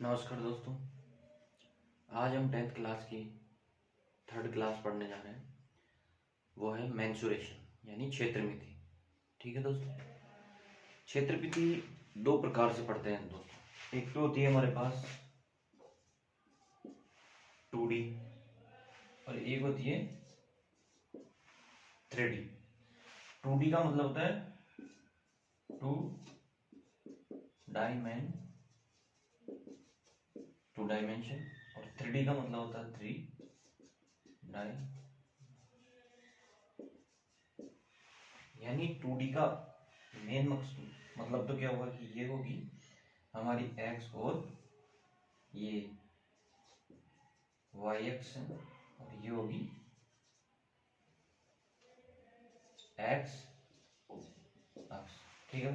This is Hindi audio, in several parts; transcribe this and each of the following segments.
नमस्कार दोस्तों। आज हम 10th क्लास की थर्ड क्लास पढ़ने जा रहे हैं। वो है मेंसुरेशन यानी क्षेत्रमिति। ठीक है दोस्तों, क्षेत्रमिति दो प्रकार से पढ़ते हैं दोस्तों। एक तो होती है हमारे पास 2D और एक होती है 3D। 2D का मतलब होता है 2 डायमेंशन और 3D का मतलब होता है 3 डायमेंशन। यानी 2D का मेन मतलब तो क्या होगा कि ये होगी हमारी x और ये y अक्ष और ये होगी x अक्ष। ठीक है,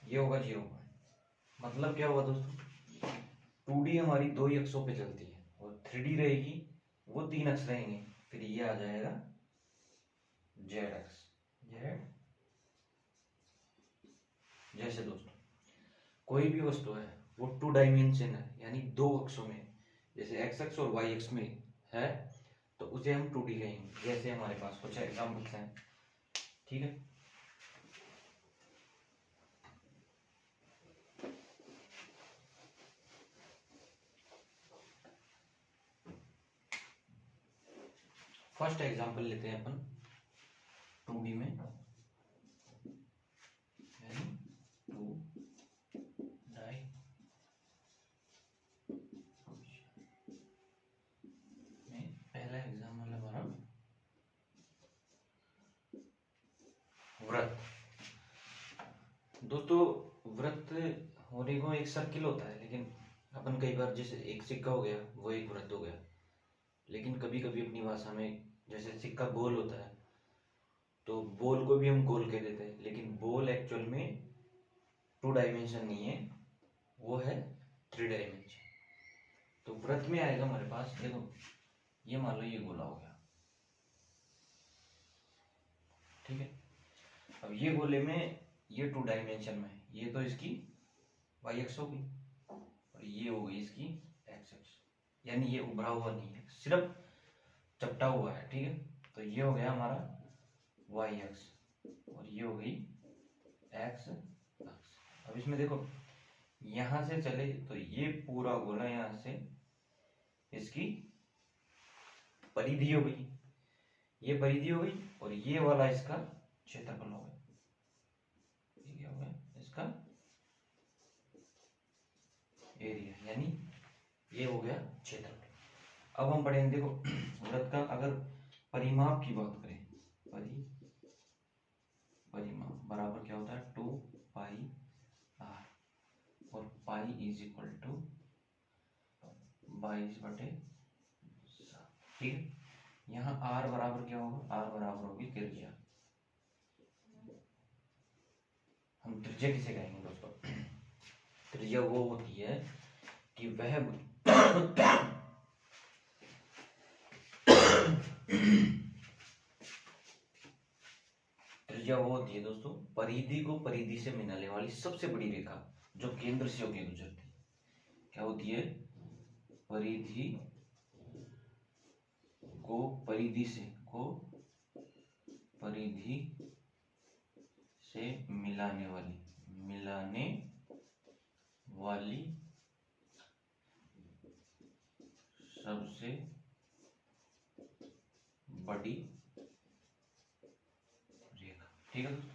ये होगा 0 पॉइंट। मतलब क्या होगा दोस्तों, 2D हमारी दो ही अक्षों पे चलती है और 3D रहेगी, वो 3 अक्ष रहेंगे। फिर ये आ जाएगा z अक्ष। z जैसे दोस्तों कोई भी वस्तु है वो 2 डायमेंशन है यानी दो अक्षों में, जैसे x अक्ष और y अक्ष में है तो उसे हम 2D कहेंगे। जैसे हमारे पास कुछ एग्जांपल्स हैं। ठीक है, फर्स्ट एग्जांपल लेते हैं अपन 2D में, यानी 2 में पहला एग्जांपल हमारा वृत्त। दोस्तों वृत्त होने को एक सर्किल होता है, लेकिन अपन कई बार जैसे एक सिक्का हो गया वो एक वृत्त हो गया। लेकिन कभी कभी अपनी भाषा में जैसे सिक्का गोल होता है तो बॉल को भी हम गोल कह देते हैं, लेकिन बॉल एक्चुअल में 2 डायमेंशन नहीं है, वो है 3 डायमेंशन। तो वृत्त में आएगा हमारे पास, देखो ये मान लो ये गोला हो गया। ठीक है, अब ये गोले में ये 2 डायमेंशन में, ये तो इसकी y अक्ष होगी और ये हो गई इसकी x अक्ष, यानी ये उभरा हुआ नहीं है, सिर्फ चपटा हुआ है। ठीक है, तो ये हो गया हमारा y अक्ष और ये हो गई x अक्ष। अब इसमें देखो यहां से चले तो ये पूरा गोला यहां से इसकी परिधि हो गई, ये परिधि हो गई और ये वाला इसका क्षेत्रफल हो गया। ये हो गया इसका एरिया, यानी ये हो गया क्षेत्रफल। अब हम पढ़ेंगे, देखो वृत्त का अगर परिमाप की बात करें, परिमाप बराबर क्या होता है 2 पाई r और पाई इज इक्वल टू 22/7। ठीक है, यहाँ r बराबर क्या होगा, r बराबर होगी त्रिज्या। हम त्रिज्या किसे कहेंगे दोस्तों, त्रिज्या वो होती है कि वह त्रिज्या वो होती है दोस्तों परिधि को परिधि से मिलाने वाली सबसे बड़ी रेखा जो केंद्र से होकर गुजरती है। क्या होती है, परिधि को परिधि से मिलाने वाली सबसे बड़ी रेखा। ठीक है दोस्तों,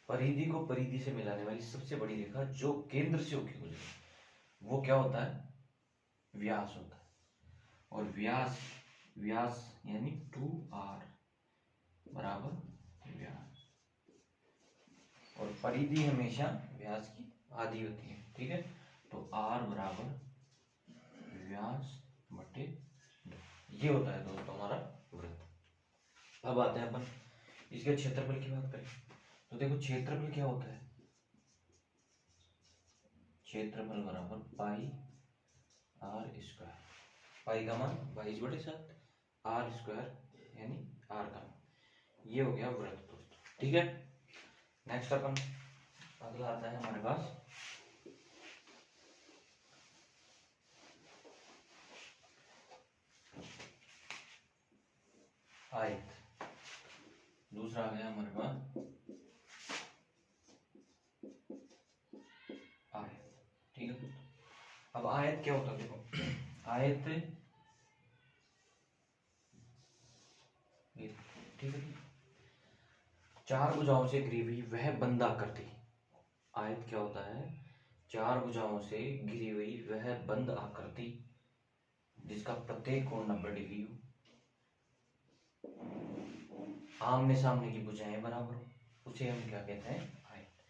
परिधि को परिधि से मिलाने वाली सबसे बड़ी रेखा जो केंद्र से होकर गुजरे, वो क्या होता है, व्यास होता है। और व्यास यानी 2r बराबर व्यास, और परिधि हमेशा व्यास की आधी होती है। ठीक है, तो r बराबर व्यास बटे 2, ये होता है दोस्तों हमारा वृत्त। अब आते हैं अपन इसके क्षेत्रफल की बात करें, तो देखो क्षेत्रफल क्या होता है, क्षेत्रफल बराबर पाई r स्क्वायर, पाई का मान 22/7, r स्क्वायर यानी r का मान, ये हो गया वृत्त दोस्तों। ठीक है, नेक्स्ट अपन अगला आता है हमारे पास आयत। दूसरा आ गया हमारे पास आयत। ठीक है, अब आयत क्या होता है देखो, आयत ठीक है, चार भुजाओं से घिरी हुई वह बंद आकृति। आयत क्या होता है, चार भुजाओं से घिरी हुई वह बंद आकृति जिसका प्रत्येक कोण 90 डिग्री हो, आमने सामने की भुजाएं बराबर हो, उसे हम क्या कहते हैं, आयत।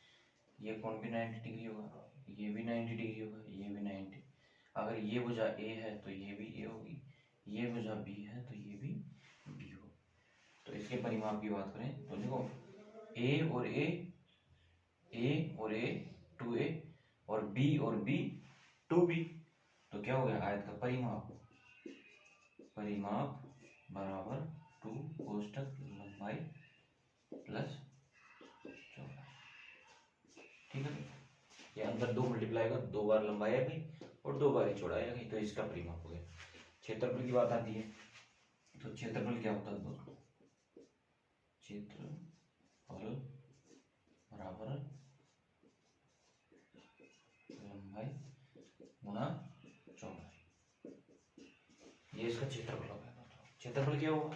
ये कोण भी 90 डिग्री होगा, ये भी 90 डिग्री होगा, ये भी 90। अगर ये भुजा ए है तो ये भी ए होगी, ये भुजा बी है तो ये भी बी होगी। तो इसके परिमाप की बात करें तो देखो ए और ए 2a और b और b 2b, तो क्या हो गया, आयत का परिमाप बराबर 2 कोष्ठक लंबाई प्लस चौड़ाई। ठीक है, ये अंदर 2 मल्टीप्लाई कर, 2 बार लंबाई आ गई और 2 बार चौड़ाई आ गई, तो इसका परिमाप हो गया। क्षेत्रफल की बात आती है तो क्षेत्रफल क्या होता है दोस्तों, क्षेत्रफल बराबर लंबाई गुणा चौड़ाई, ये इसका क्षेत्रफल हो गया। क्षेत्रफल क्या हुआ,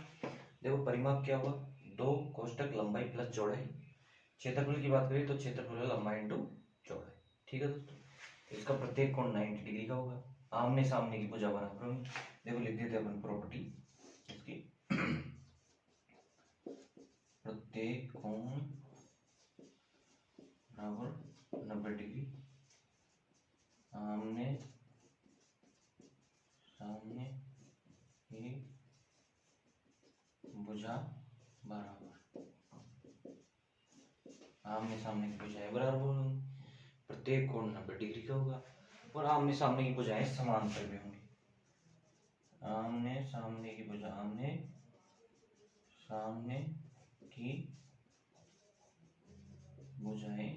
देखो परिमाप क्या हुआ, 2 कोष्ठक लंबाई प्लस चौड़ाई। क्षेत्रफल की बात करें तो क्षेत्रफल लंबाई इंटू चौड़ाई। ठीक है दोस्तों, इसका प्रत्येक कोण 90 डिग्री का होगा, आमने सामने की भुजा बराबर होगी। देखो लिख देते हैं अपन प्रॉपर्टी इसकी, प्रत्येक कोण बराबर 90 डिग्री, आमने सामने की भुजा बराबर, आमने सामने की भुजाएं बराबर होंगी, प्रत्येक कोण 90 डिग्री का होगा और आमने सामने की भुजाएं समांतर भी होंगी। आमने सामने की भुजा, आमने सामने की भुजाएं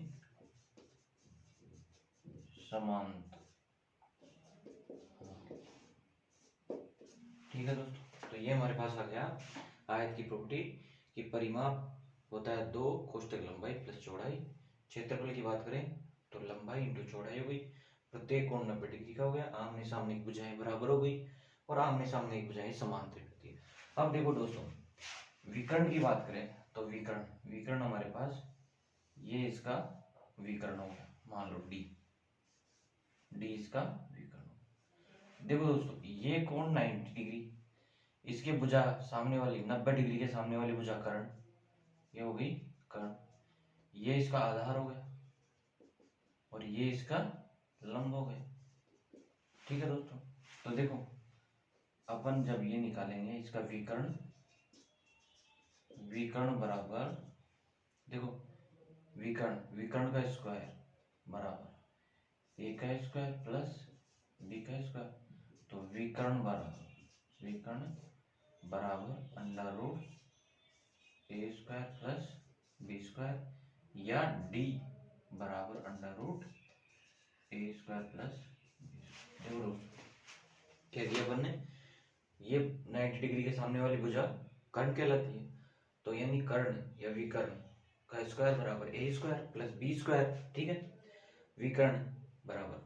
समांतर। ठीक है दोस्तों, तो ये हमारे पास आ गया आयत की प्रॉपर्टी कि परिमाप होता है 2 कोष्ठक लंबाई प्लस चौड़ाई। क्षेत्रफल की बात करें तो लंबाई इंटू चौड़ाई हो गई, प्रत्येक कोण 90 डिग्री का हो गया, आमने सामने की भुजाएं बराबर हो गई और आमने सामने की भुजाएं समांतर होती है। अब देखो दोस्तों, विकर्ण की बात करें तो विकर्ण हमारे पास ये इसका विकर्ण हो गया, मान लो डी इसका विकर्ण। देखो दोस्तों, ये कोण 90 डिग्री, इसके भुजा सामने वाली 90 डिग्री के सामने वाली भुजा कर्ण, ये हो गई कर्ण, ये इसका आधार हो गया और ये इसका लंब हो गया। ठीक है दोस्तों, तो देखो अपन जब ये निकालेंगे इसका विकर्ण बराबर, देखो विकर्ण का स्क्वायर बराबर ए का स्क्वायर प्लस बी का स्क्वायर, तो विकर्ण बराबर अंडर रूट ए स्क्वायर प्लस बी स्क्वायर या डी बराबर अंडर रूट ए स्क्वायर प्लस देखो क्या दिया अपन ने, ये 90 डिग्री के सामने वाली भुजा कर्ण कहलाती है, तो यानी कर्ण या विकर्ण का स्क्वायर बराबर ए स्क्वायर प्लस बी स्क्वायर। ठीक है, विकर्ण बराबर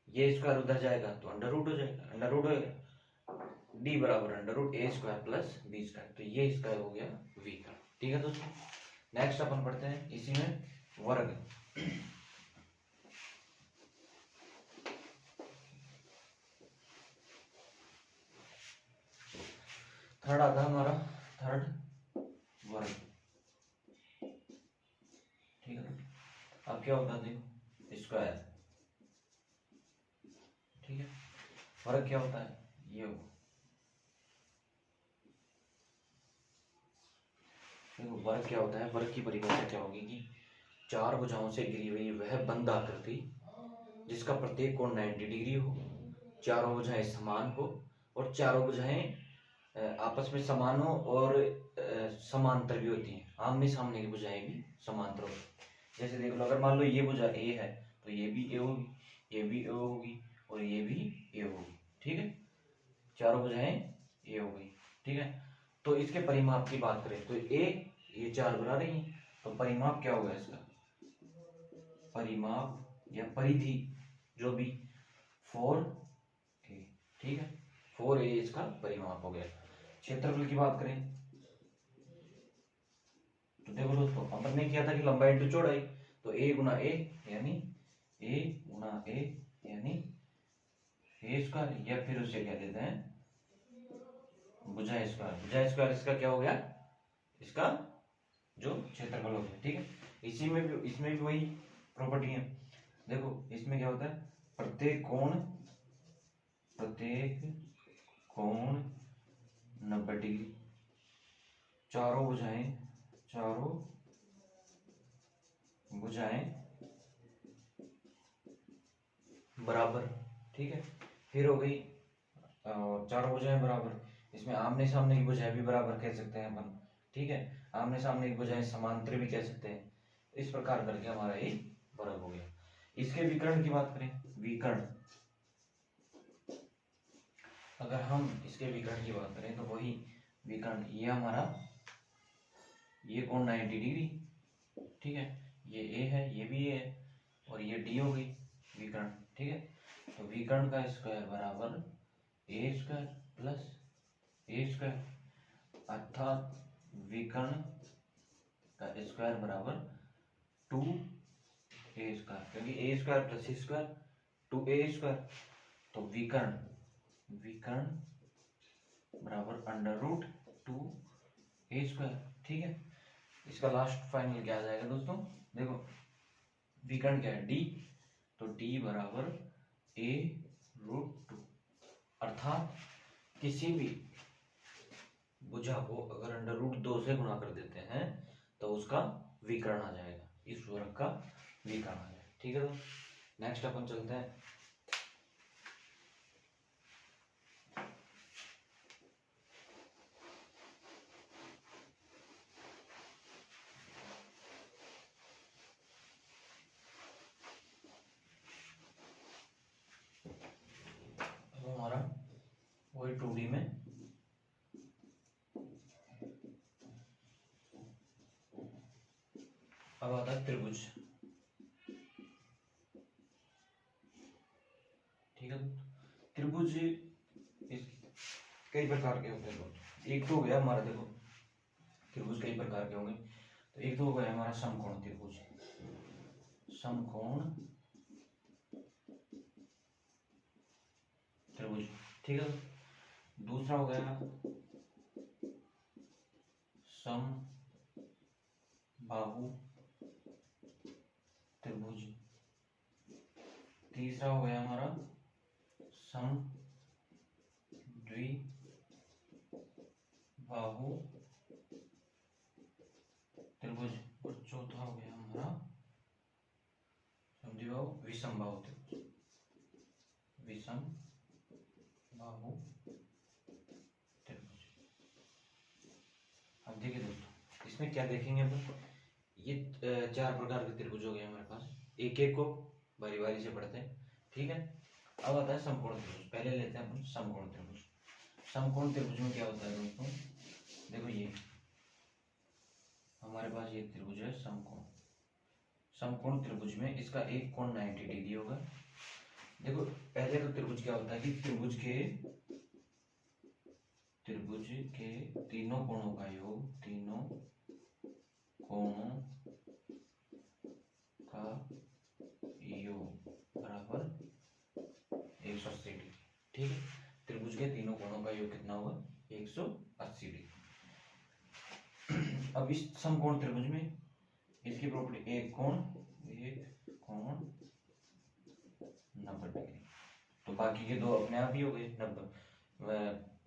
ये स्क्वायर उधर जाएगा तो अंडर रूट हो जाएगा, अंडर रूट होगा, डी बराबर अंडर रूट ए स्क्वायर प्लस बी स्क्वायर, तो ये इसका हो गया विकर्ण। ठीक है दोस्तों, नेक्स्ट अपन पढ़ते हैं इसी में वर्ग। थर्ड आता है हमारा थर्ड वर्ग। ठीक है, अब क्या होता है देखो स्क्वायर। ठीक है, वर्ग क्या होता है, ये हो देखो वर्ग क्या होता है, वर्ग की परिभाषा क्या होगी कि चार भुजाओं से घिरी हुई वह बंद आकृति जिसका प्रत्येक कोण 90 डिग्री हो, चारों भुजाएं समान हो और चारों भुजाएं आपस में समान हो और समांतर भी होती हैं, आमने सामने की भुजाएं भी समांतर होती हैं। जैसे देख लो, अगर मान लो ये भुजा ए है तो ये भी ए होगी, ये भी ए होगी और ये भी ए होगी। ठीक है, चारों भुजाएं ए हो गई। ठीक है, तो इसके परिमाप की बात करें तो ये 4 बना रही है, तो परिमाप क्या होगा इसका, परिमाप या परिधि जो भी 4a, ठीक है, 4a इसका परिमाप हो गया। क्षेत्रफल की बात करें तो देखो दोस्तों, अपन ने किया था कि लंबाई इंटू चौड़ाई, तो a गुना a यानी a गुना a यानी a स्क्वायर, या फिर उसे क्या देते हैं भुजा स्क्वायर। भुजा स्क्वायर इसका क्या हो गया, इसका जो क्षेत्रफल हो गया, ठीक है। इसी में भी, इसमें भी वही प्रॉपर्टी है। देखो इसमें क्या होता है, प्रत्येक कोण 90 डिग्री, चारों भुजाएं बराबर, ठीक है। फिर हो गई चारों भुजाएं बराबर, इसमें आमने सामने की भुजाएं भी बराबर कह सकते हैं अपन, ठीक है। आमने सामने की भुजाएं समांतर भी कह सकते हैं। इस प्रकार करके हमारा ये बराबर हो गया। इसके विकर्ण की बात करें, विकर्ण, अगर हम इसके विकर्ण की बात करें तो वही विकर्ण, ये हमारा ये कोण 90 डिग्री, ठीक है, ये a है, ये भी a है, और ये d हो गई विकर्ण, ठीक है। तो विकर्ण का स्क्वायर बराबर a square plus a square, अर्थात विकर्ण का स्क्वायर बराबर 2a स्क्वायर, क्योंकि a square plus a square 2a square, तो विकर्ण बराबर √2a स्क्वायर, ठीक है। इसका लास्ट फाइनल क्या आ जाएगा दोस्तों, देखो विकर्ण क्या है d, तो d बराबर a√2, अर्थात किसी भी भुजा को अगर √2 से गुणा कर देते हैं तो उसका विकर्ण आ जाएगा, इस वर्ग का विकर्ण आ जाएगा, ठीक है दोस्तों। नेक्स्ट अपन चलते हैं, हमारा वही 2D में अब आता है त्रिभुज, ठीक है। त्रिभुज इस कई प्रकार के होते हैं, एक तो हो गया हमारा, देखो त्रिभुज कई प्रकार के होंगे, तो एक तो हो गया हमारा समकोण त्रिभुज, समकोण त्रिभुज, ठीक है। दूसरा हो गया समबाहु त्रिभुज, तीसरा हो गया हमारा समद्विबाहु त्रिभुज, और चौथा हो गया हमारा समद्विबाहु विषमबाहु त्रिभुज, विषमबाहु त्रिभुज। अब देखिए दोस्तों, इसमें क्या देखेंगे अपन, ये 4 प्रकार के त्रिभुज हो गए हमारे पास, एक एक को बारी बारी से पढ़ते हैं, ठीक है। अब आता है समकोण त्रिभुज, पहले लेते हैं अपन समकोण त्रिभुज। समकोण त्रिभुज में क्या होता है दोस्तों, देखो ये हमारे पास ये त्रिभुज है समकोण, समकोण त्रिभुज में इसका एक कोण 90 डिग्री होगा। देखो पहले तो त्रिभुज क्या होता है कि त्रिभुज के तीनों कोणों का योग, तीनों कोणों का योग बराबर 180 डिग्री, ठीक है। त्रिभुज के तीनों कोणों का योग कितना होगा, 180 डिग्री। अब इस समकोण त्रिभुज में इसकी प्रॉपर्टी एक कोण 90 डिग्री, तो बाकी के दो अपने आप ही हो गए 90,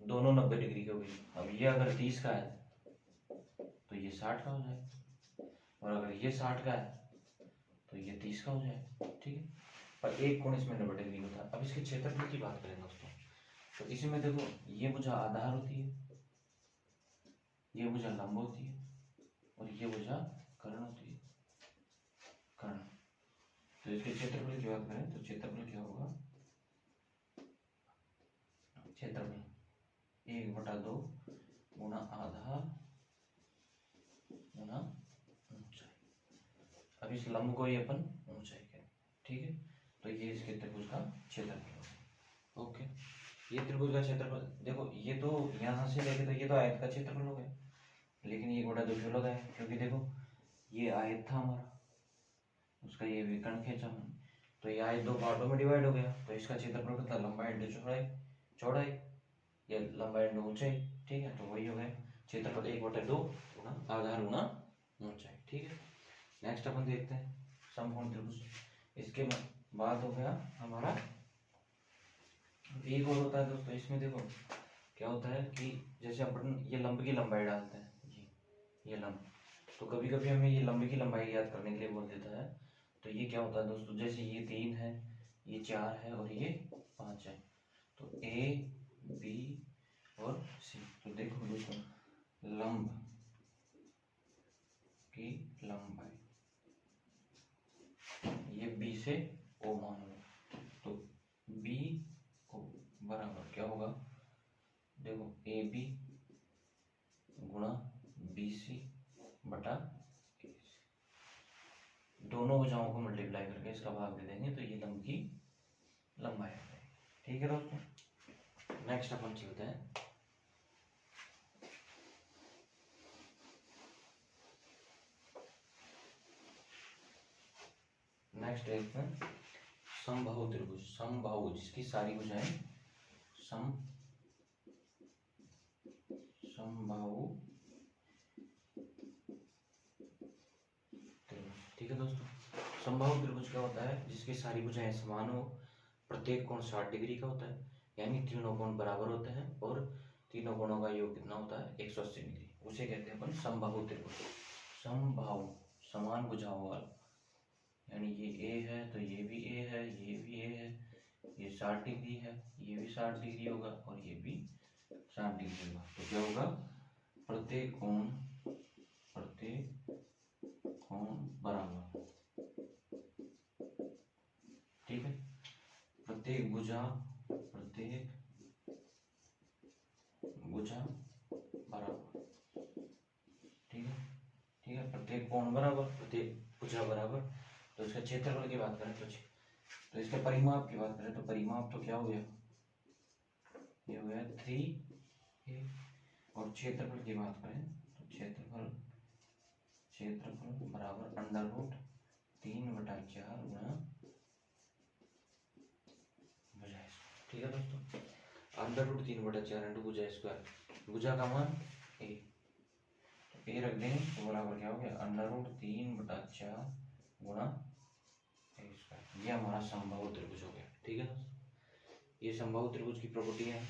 दोनों 90 डिग्री के हो गए। अब ये अगर 30 का है तो ये 60 का हो जाए, और अगर ये 60 का है तो ये 30 का हो जाए, ठीक है। पर एक कोण इसमें 90 डिग्री होता है। अब इसके क्षेत्रफल की बात करें दोस्तों, तो इसमें देखो ये भुजा आधार होती है, ये भुजा लंब होती है, और ये भुजा कर्ण होती है, कर्ण। तो इसके क्षेत्रफल की बात करें तो क्षेत्रफल क्या होगा, क्षेत्रफल 1/2 गुणा आधार गुणा ऊंचाई। अब इस लंब को ये अपन ऊंचाई कहें, ठीक है। तो ये इसके त्रिभुज का क्षेत्रफल होगा। ओके, ये त्रिभुज का क्षेत्रफल देखो, ये तो यहाँ से लेके तो ये तो आयत का क्षेत्रफल हो गया, लेकिन ये गोला दो अलग है, क्योंकि देखो ये आयत था हमारा, उसका ये विकर्ण खींचा हमने, तो ये आयत दो पार्टों में डिवाइड हो गया, तो इसका क्षेत्रफल कितना, लंबाई इंटू चौड़ाई, चौड़ाई या लंबाई इंटू ऊंचाई, ठीक है। तो वही हो गया क्षेत्रफल 1/2 गुणा आधार गुणा ऊंचाई, ठीक है। नेक्स्ट अपन देखते हैं समकोण त्रिभुज। इसके बाद हो गया हमारा एक और होता है दोस्तों, इसमें देखो क्या होता है कि जैसे अपन ये लंब की लंबाई डालते हैं, ये लंब, तो कभी कभी हमें ये लंब की लंबाई याद करने के लिए बोल देता है। तो ये क्या होता है दोस्तों, जैसे ये 3 है, ये 4 है और ये 5 है, तो ए बी और सी। तो देखो दोस्तों, लंब की लंबाई ये बी से ओ मान लो, तो बी ओ बराबर क्या होगा, देखो ए बी गुणा बी सी बटा ए सी, दोनों भुजाओं को मल्टीप्लाई करके इसका भाग दे देंगे, तो ये लंब की लंबाई आ जाएगी, ठीक है दोस्तों। नेक्स्ट अपन चलते हैं नेक्स्ट एक में समबाहु त्रिभुज। समबाहु जिसकी सारी भुजाएं समबाहु त्रिभुज, ठीक है दोस्तों। समबाहु त्रिभुज क्या होता है, जिसकी सारी भुजाएं समान हो, प्रत्येक कोण 60 डिग्री का होता है, यानी तीनों कोण बराबर होते हैं और तीनों कोणों का योग कितना होता है, 180 डिग्री, उसे कहते हैं अपन समबाहु त्रिभुज। समबाहु समान भुजाओं वाला, यानी ये ए है तो ये भी ए है, ये भी ए है, ये 60 डिग्री है, ये भी 60 डिग्री होगा और ये भी 60 डिग्री होगा। तो क्या होगा, प्रत्येक कोण बराबर, ठीक है। प्रत्येक भुजा बराबर, ठीक है, ठीक है। प्रत्येक कोण बराबर, प्रत्येक भुजा बराबर। तो इसका क्षेत्रफल की बात करें तो इसके परिमाप की बात करें तो परिमाप तो क्या हो गया, ये हो गया 3a, और क्षेत्रफल की बात करें तो क्षेत्रफल बराबर √3/4 गुणा भुजा, ठीक है दोस्तों। √3/4 इंटू भुजा स्क्वायर, भुजा का मान a, तो a रख देंगे तो बराबर क्या हो गया, √3/4 गुणा a स्क्वायर। ये हमारा समबाहु त्रिभुज हो गया, ठीक है दोस्तों। ये समबाहु त्रिभुज की प्रॉपर्टियां हैं।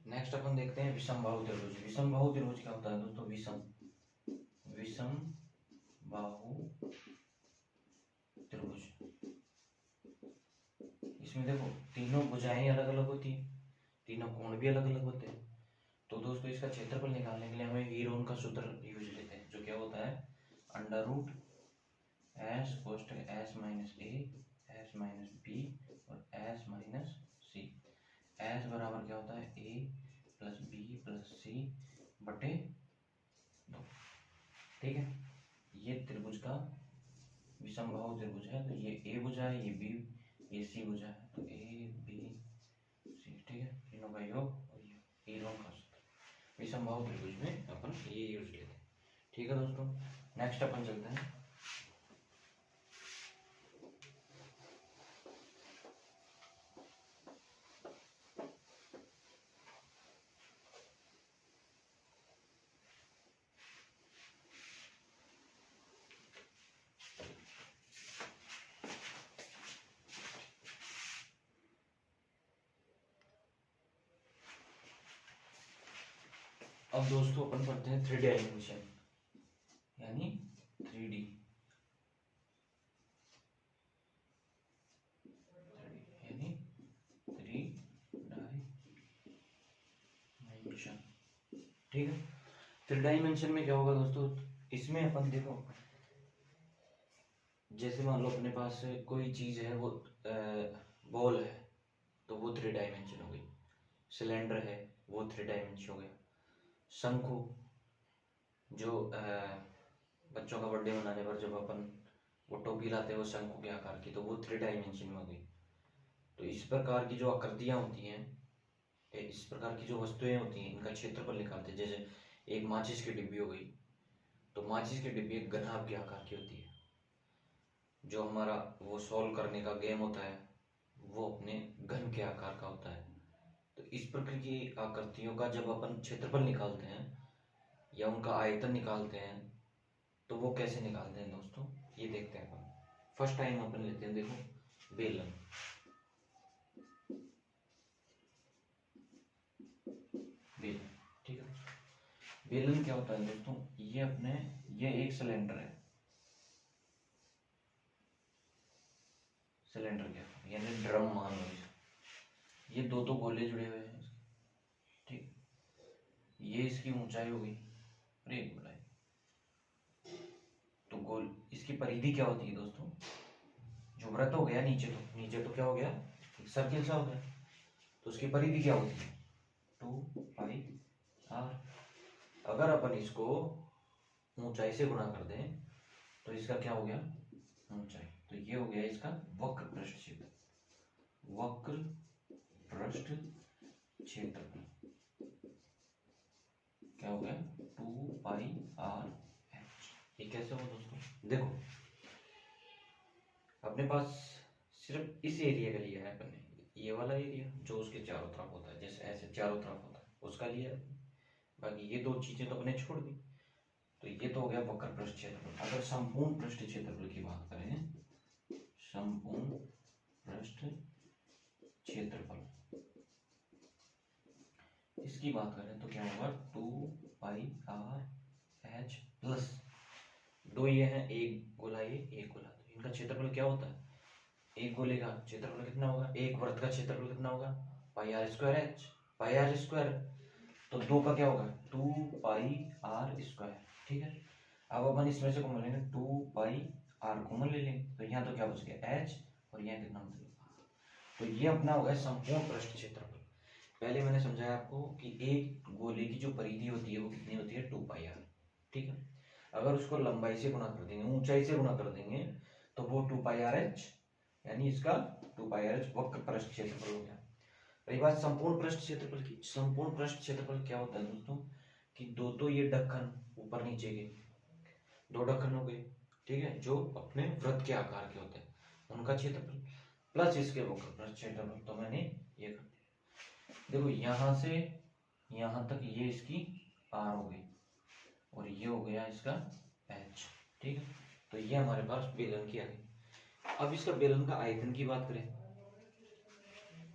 नेक्स्ट अपन देखते हैं विषमबाहु त्रिभुज। विषमबाहु त्रिभुज क्या होता है दोस्तों, विषम बाहु त्रिभुज, इसमें देखो तीनों भुजाएं अलग अलग होती हैं, तीनों कोण भी अलग अलग होते हैं। तो दोस्तों इसका क्षेत्रफल निकालने के लिए हमें वीरोन का सूत्र यूज लेते हैं, जो क्या होता है, √s कोष्टक s minus a s minus b और s माइनस c। s बराबर क्या होता है, a plus b plus c बटे 2, ठीक है। ये त्रिभुज का विषमबाहु त्रिभुज है, तो ये a भुजा है, ये b, ये c भुजा है, तो a b c, ठीक है। तीनों का योग और ये वीरोन का सूत्र विषमबाहु त्रिभुज में अपन ये यूज लेते हैं, ठीक है दोस्तों। नेक्स्ट अपन चलते हैं अब दोस्तों अपन पढ़ते हैं 3D एनिमेशन, यानी 3D यानी 3 डायमेंशन, ठीक है। 3 डायमेंशन में क्या होगा दोस्तों, इसमें अपन देखो, जैसे मान लो अपने पास कोई चीज है, वो बॉल है तो वो 3 डायमेंशन हो गई, सिलेंडर है वो 3 डायमेंशन हो गया, शंकु, जो बच्चों का बर्थडे मनाने पर जब अपन वो टोपी लाते हैं वो शंकु के आकार की, तो वो 3 डायमेंशन में हो गई। तो इस प्रकार की जो आकृतियां होती हैं, इस प्रकार की जो वस्तुएं होती हैं, इनका क्षेत्रफल निकालते हैं। जैसे एक माचिस की डिब्बी हो गई, तो माचिस की डिब्बी एक घनाभ के आकार की होती है। जो हमारा वो सॉल्व करने का गेम होता है वो अपने घन के आकार का होता है। तो इस प्रकार की आकृतियों का जब अपन क्षेत्रफल निकालते हैं या उनका आयतन निकालते हैं, तो वो कैसे निकालते हैं दोस्तों, ये देखते हैं अपन। फर्स्ट टाइम अपन लेते हैं, देखो बेलन। बेलन, ठीक है। बेलन क्या होता है दोस्तों, ये एक सिलेंडर है। सिलेंडर क्या यानी ड्रम मान लो इसे। ये दो गोले जुड़े हुए हैं, ठीक। ये इसकी ऊंचाई होगी और एक गोलाई। तो गोल इसकी परिधि क्या होती है दोस्तों, जो वृत्त हो गया नीचे तो क्या हो गया, एक सर्किल सा हो गया। तो उसकी परिधि क्या होती है, 2πr। अगर अपन इसको ऊंचाई से गुणा कर दें तो इसका क्या हो गया, ऊंचाई। तो ये हो गया इसका वक्र पृष्ठ क्षेत्र, वक्र पृष्ठ क्षेत्रफल क्या हो गया, 2πr। ये कैसे होगा दोस्तों, देखो अपने पास सिर्फ इस एरिया का लिया है अपन ने, ये वाला एरिया जो उसके चारों तरफ होता है, जैसे ऐसे चारों तरफ होता है उसका लिया है। बाकी ये दो चीजें तो अपने छोड़ दी। तो ये तो हो गया वक्र पृष्ठ क्षेत्रफल। अगर संपूर्ण पृष्ठ क्षेत्रफल की बात करें, संपूर्ण पृष्ठ क्षेत्रफल इसकी बात करें तो क्या होगा, 2πr/h प्लस दो ये हैं, एक गोला ये एक गोला, तो इनका क्षेत्रफल क्या होता है, एक गोले का क्षेत्रफल कितना होगा, एक वृत्त का क्षेत्रफल कितना होगा, πr²h, πr²। तो दो का क्या होगा, 2πr², ठीक है। अब अपन इसमें से कॉमन लेंगे, 2πr कॉमन ले लेंगे, तो यहाँ तो क्या बच गया h, और यहाँ कितना मतलब r। तो ये अपना होगा संपूर्ण पृष्ठ क्षेत्रफल। पहले मैंने समझाया आपको कि एक गोले की जो परिधि होती है वो कितनी होती है, 2πr, ठीक है। अगर उसको लंबाई से गुणा कर देंगे, ऊंचाई से गुणा कर देंगे, तो वो 2πrh, यानी इसका 2πrh वक्र पृष्ठ क्षेत्रफल हो गया। रही बात संपूर्ण पृष्ठ क्षेत्रफल की, संपूर्ण पृष्ठ क्षेत्रफल क्या होता है दोस्तों, कि दो ये ढक्कन ऊपर नीचे के दो ढक्कन हो गए, ठीक है, जो अपने वृत्त के आकार के होते हैं, उनका क्षेत्रफल प्लस इसके वक्र पृष्ठ क्षेत्रफल। तो मैंने ये कर दिया। देखो यहां से यहां तक ये इसकी r हो गई और ये हो गया इसका h, ठीक है। तो ये हमारे पास बेलन की आ गई। अब इसका बेलन का आयतन की बात करें,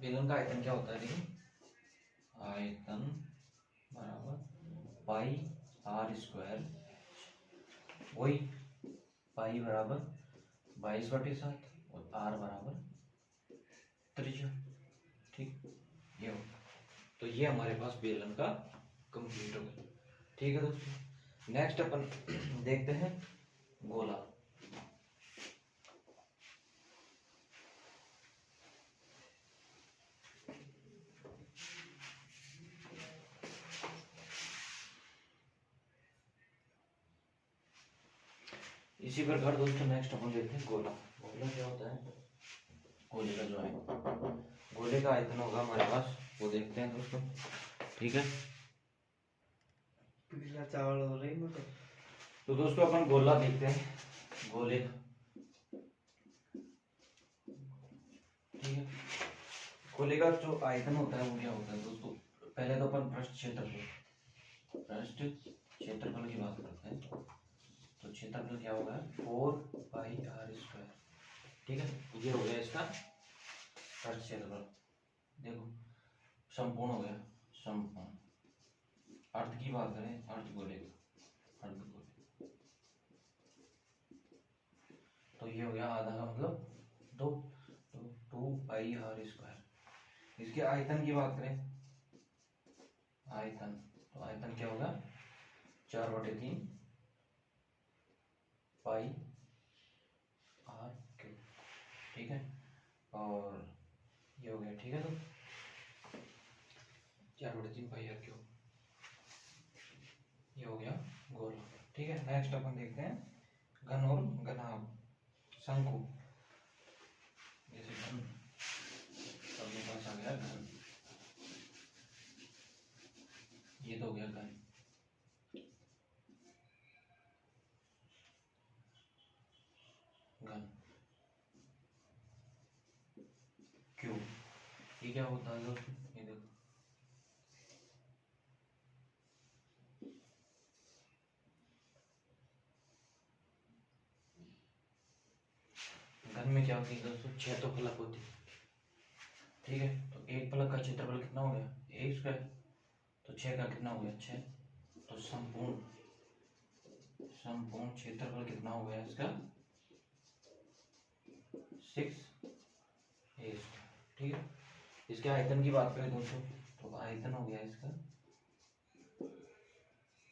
बेलन का आयतन क्या होता है, देखो आयतन बराबर πr², वही पाई बराबर 22/7 और r बराबर त्रिज्या, ठीक। ये हो, तो ये हमारे पास बेलन का कंप्लीट हो गया, ठीक है दोस्तों। नेक्स्ट अपन देखते हैं गोला। इसी प्रकार दोस्तों नेक्स्ट अपन देखते हैं गोला। गोला क्या होता है, गोले का जो है गोले का आयतन होगा हमारे पास, वो देखते हैं दोस्तों, ठीक है। चावल हो रही है तो दोस्तों अपन गोला देखते हैं, गोले, ठीक है। गोले का जो आयतन होता है वो क्या होता है दोस्तों, पहले तो अपन पृष्ठ क्षेत्रफल की बात करते हैं। तो क्षेत्रफल क्या होगा, 4πr², ठीक है। ये हो गया इसका पृष्ठ क्षेत्रफल। देखो संपूर्ण हो गया, संपूर्ण। अर्ध की बात करें, अर्ध गोले, तो ये हो गया आधा का मतलब 2, तो 2πr²। इसके आयतन की बात करें, आयतन, तो आयतन क्या होगा, 4/3 πr², ठीक है। और ये हो गया, ठीक है। तो 4/3 πr², क्या हो गया, गोला। ठीक है, नेक्स्ट अपन देखते हैं घन और घनाभ। शंकु, जैसे घन, अपने पास आ गया घन, ये तो हो गया घन। घन क्यों, ये क्या होता है दोस्तों, ये देखो घन में क्या होती है दोस्तों, 6 तो फलक होती है। ठीक है, तो एक फलक का क्षेत्रफल कितना हो गया, ए स्क्वायर, तो 6 का कितना हो गया 6, तो संपूर्ण क्षेत्रफल कितना हो गया इसका 6 ए स्क्वायर। ठीक है, इसके आयतन की बात करें दोस्तों, तो आयतन हो गया इसका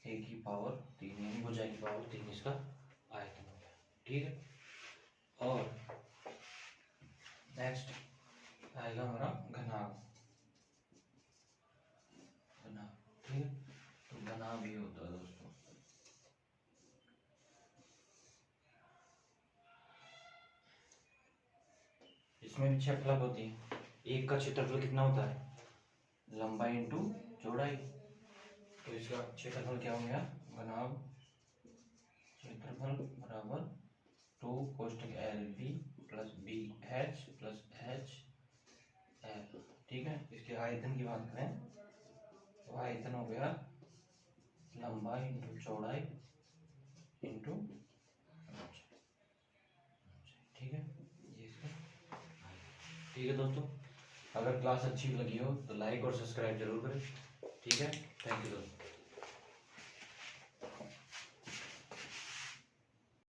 ए की पावर 3 यानी भुजा की पावर 3 इसका आयतन हो गया। ठीक है, और नेक्स्ट आएगा हमारा घनाभ। ठीक है, तो घनाभ ये होता है दोस्तों, इसमें भी 6 फलक होती है। एक का क्षेत्रफल कितना होता है, लंबाई इंटू चौड़ाई, तो इसका क्षेत्रफल क्या हो गया, घनाभ क्षेत्रफल बराबर 2 कोष्टक LB plus BH plus HL। ठीक है, इसके आयतन की बात करें तो आयतन हो गया लंबाई इंटू चौड़ाई इंटू, ठीक है, ये इसका। ठीक है दोस्तों, अगर क्लास अच्छी लगी हो तो लाइक और सब्सक्राइब जरूर करें। ठीक है, थैंक यू दोस्तों।